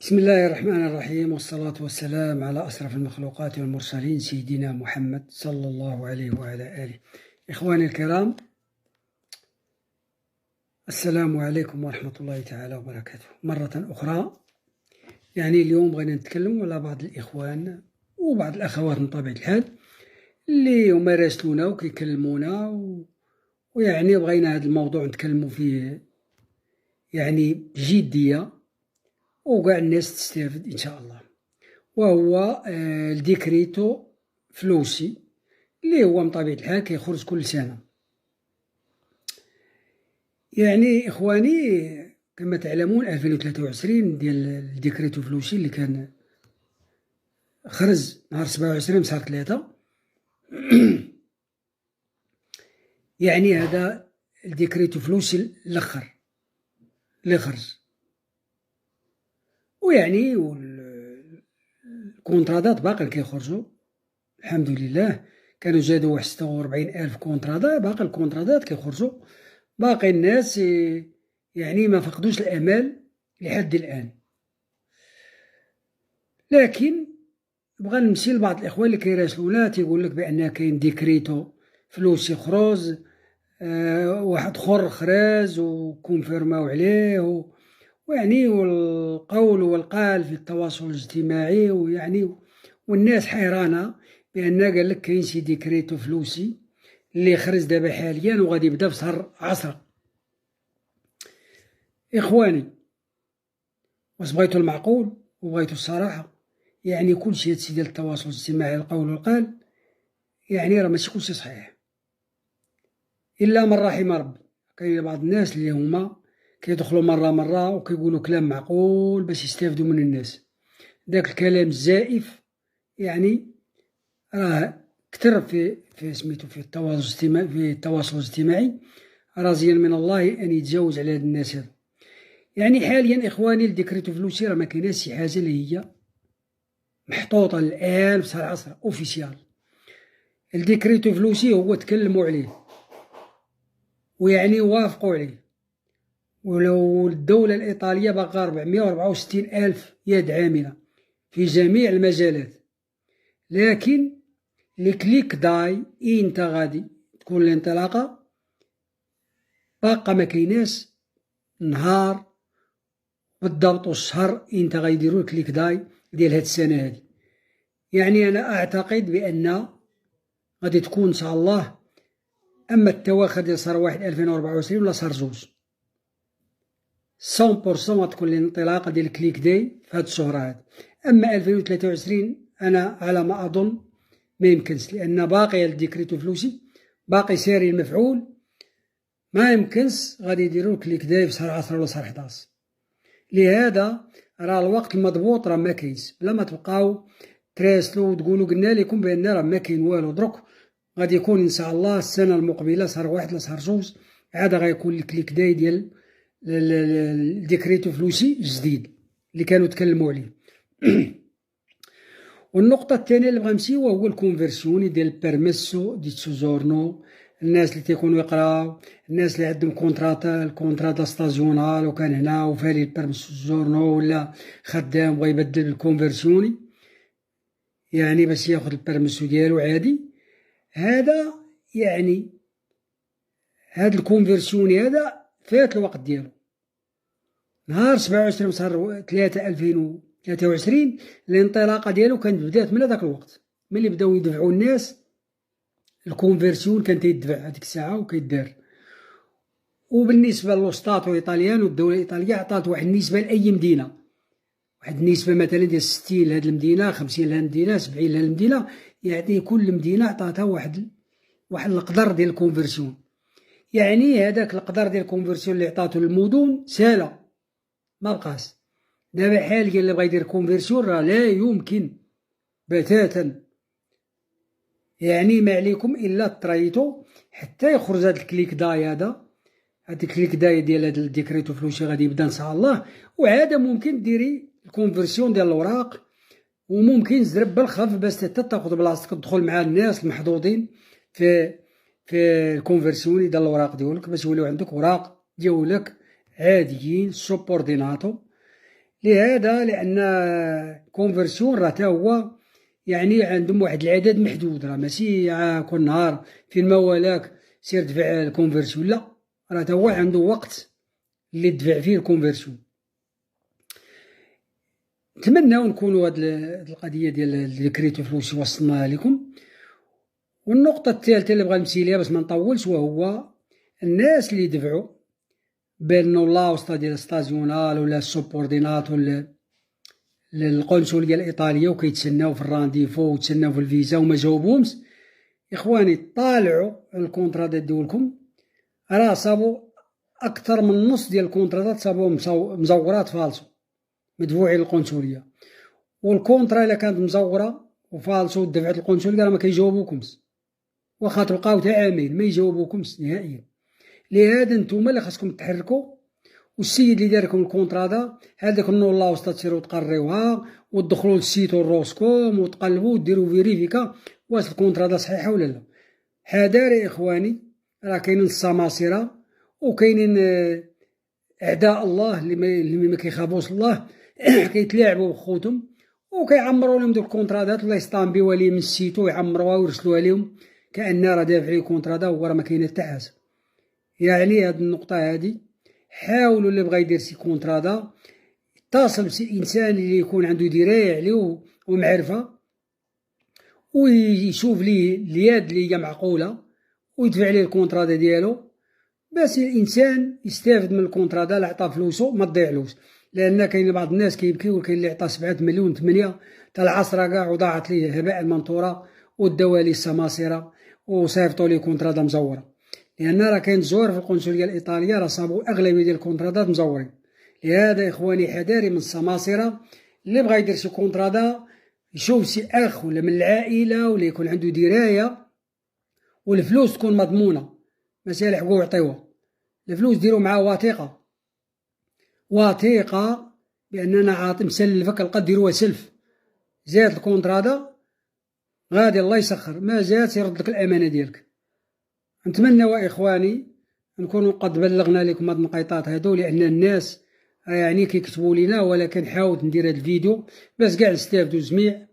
بسم الله الرحمن الرحيم، والصلاة والسلام على أشرف المخلوقات والمرسلين سيدنا محمد صلى الله عليه وعلى آله. إخواني الكرام، السلام عليكم ورحمة الله تعالى وبركاته مرة أخرى. اليوم بغينا نتكلم على بعض الإخوان وبعض الأخوات من طبيعة الحال اللي هما راسلونا وكيكلمونا بغينا هذا الموضوع نتكلموا فيه بجدية وكاع الناس تستافد إن شاء الله. وهو الديكريتو فلوسي اللي هو من طبيعة الحال كيخرج كل سنة. إخواني كما تعلمون 2023 ديال الديكريتو فلوسي اللي كان خرج نهار 27 مسار 3 هذا الديكريتو فلوسي الأخر اللي خرج، الكونترادات باقي كيخرجوا الحمد لله. كانوا زادوا واحد 46,000 كونترادات، باقي الكونترادات كيخرجوا، باقي الناس ما فقدوش الامل لحد الان. لكن بغا نمشي لبعض الاخوان اللي كيراسلونا تيقول لك بان كاين ديكريتو فلوسي خروج، واحد اخر خراج وكونفيرماو عليه والقول والقال في التواصل الاجتماعي، والناس حيرانه بان قال لك كاين شي ديكريتو فلوسي اللي خرج دابا حاليا وغادي يبدا في شهر 10. اخواني، واش بغيتو المعقول وبغيتو الصراحه؟ كلشي هادشي ديال التواصل الاجتماعي القول والقال راه ماشي كلشي صحيح الا من رحم ربي. كاين بعض الناس اللي هما كيدخلوا مرة وكيقولوا كلام معقول باش يستافدوا من الناس. داك الكلام الزائف راه كتر في سميتو في التواصل الاجتماعي. رازيا من الله ان يتجاوز على هاد الناس هادو. حاليا اخواني الديكريتو فلوسي راه ما كايناش شي حاجه اللي هي محطوطه الان في شهر 10 اوفيسيال. الديكريتو فلوسي هو تكلموا عليه وافقوا عليه، ولو الدولة الإيطالية باقا 464,000 يد عاملة في جميع المجالات. لكن الكليك داي إنت غادي تكون الانطلاقة باقا ما كايناش نهار بالضبط والشهر إنت غيديروا الكليك داي ديال هاد السنة هادي. أنا أعتقد بأن غادي تكون إن شاء الله أما التواخر ديال شهر 1 2024 ولا شهر 2 100% غتكون الانطلاقه ديال الكليك داي في هاد الشهر هاد. اما 2023 انا على ما اظن ما يمكنش، لان باقي الديكريتو فلوسي باقي ساري المفعول، ما يمكنش غادي يديروا الكليك داي في شهر 10 ولا شهر 11. لهذا راه الوقت المضبوط راه ما كاينش، بلا ما تبقاو تراسلوا وتقولوا قلنا لكم بان راه ما كاين والو. درك غادي يكون ان شاء الله السنه المقبله شهر 1 ولا شهر 2 عاد غيكون الكليك داي ديال الديكريتو فلوسي الجديد اللي كانوا تكلموا عليه. والنقطة الثانية اللي بغا نمشيو هو الكونفرسيون ديال البيرميسو دي سوزورنو. الناس اللي تيكونوا يقراو، الناس اللي عندهم الكونتراتا ستازيونال وكان هنا وفالي البيرميسو سوزورنو، ولا خدام بغا يبدل بالكونفرسيوني باش ياخد البيرميسو ديالو عادي. هذا هاد الكونفرسيوني هذا فات الوقت ديالو. نهار 27 شهر 3 2023 الانطلاقه ديالو كانت بدات من هذاك الوقت، ملي بداو يدفعوا الناس الكونفرسيون كان تيدفع هذيك الساعه وكيدار. وبالنسبه للوسطات الايطاليان والدوله الايطاليه عطات واحد النسبه لاي مدينه، واحد النسبه مثلا ديال 60 لهاد المدينه، 50 لهاد المدينه، 70 لهاد المدينه. كل مدينه عطاتها واحد القدر ديال الكونفرسيون. هذاك القدر ديال الكونفرسيون اللي عطاتو للمدن سالا ما بقاش. دابا حاليا اللي بغا يدير كونفرسيون راه لا يمكن بتاتا. ما عليكم الا تريتو حتى يخرج هذا الكليك داي هذا الكليك داي ديال هذا الديكريتو فلوسي غادي يبدا ان شاء الله. وعاد ممكن ديري الكونفرسيون ديال الاوراق، وممكن زرب بالخف باش حتى تاخذ بلاصتك تدخل مع الناس المحظوظين في الكونفرسيون ديال الاوراق ديالك باش يوليو عندك اوراق ديالك عاديين سوبورديناتو. لهذا لأن كونفرسيون راه تا هو يعني عندهم واحد العدد محدود، راه ماشي كل نهار فين ما ولاك سير دفع الكونفرسيون، لا راه تا هو عنده وقت اللي دفع فيه الكونفرسيون. نتمناو نكونوا هاد القضيه ديال اللي كريتو فلوس وصلناها لكم. والنقطه الثالثه اللي بغا نمشي ليها باش ما نطولش، وهو الناس اللي دفعوا بانه لا وسطى ديال ستازيونال ولا السوبوردينات ولا للقنصليه الايطاليه وكيتسناو في الرانديفو وتسناو في الفيزا وما جاوبهمش. اخواني طالعوا الكونترادات ديالكم، راه صابوا اكثر من نص ديال الكونترادات صابوا مزورات فالصو مدفوعين للقنصليه، والكونترا الا كانت مزوره وفالصو دفعت القنصليه راه ما كيجاوبوكمش، واخا تلقاو تا عامين ما يجاوبوكمش نهائيا. لهذا نتوما اللي خاصكم تحركوا، والسيد اللي دار لكم الكونترادا هذاك النولا وسط تسيروا تقريوها وتدخلوا للسيتو الروسكوم وتقلبوا وديروا فيريفيكا واش الكونترادا صحيحه ولا لا. حذاري اخواني، راه كاينين السماسره وكاينين اعداء الله اللي ما كيخافوش الله كيتلاعبوا بخوتهم وكيعمروا لهم دوك الكونترادات، الله يستانبيوها ليه من السيتو ويعمروها ويرسلوها لهم كأن راه دافع ليه كونترادا وهو راه ما كاين حتى حاجه. يعني هاد النقطه هادي حاولوا اللي بغا يدير سي كونترادا يتصل بشي انسان اللي يكون عنده درايه عليه ومعرفه ويشوف ليه اليد اللي هي معقوله ويدفع ليه الكونترادا ديالو باش الانسان يستافد من الكونترادا اللي عطاه فلوسو ما تضيعلوش. لان كاين بعض الناس كيبكيو، وكاين اللي عطاه 7 مليون 8 تاع العصره كاع وضاعت ليه هباء المنثوره وداوا ليه السماسره وصيفطوا ليه كونترادا مزوره. لان راه كاين زوار في القنصليه الايطاليه راه صابوا اغلبيه ديال الكونترادات مزورين. لهذا اخواني حذاري من السماسره، اللي بغا يدير شي كونترادا يشوف شي اخ ولا من العائله ولا يكون عنده درايه والفلوس تكون مضمونه، ماشي يلحقوا يعطيوها. الفلوس ديروا معاه وثيقه باننا عاطي مسلفك، القد ديروها سلف زاد الكونترادا غادي الله يسخر، ما زاد يرد لك الامانه ديالك. نتمنى اخواني نكونوا قد بلغنا لكم هاد النقيطات هادو، لان الناس يعني كيكتبوا لنا، ولكن حاولت ندير هاد الفيديو باش كاع نستافدوا جميع،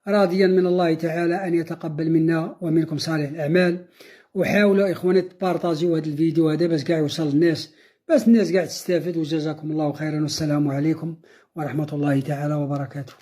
راضيا من الله تعالى ان يتقبل منا ومنكم صالح الاعمال. وحاولوا اخواني تبارطاجيو هذا الفيديو هذا باش كاع يوصل للناس، باش الناس كاع تستافد. وجزاكم الله خيرا، والسلام عليكم ورحمه الله تعالى وبركاته.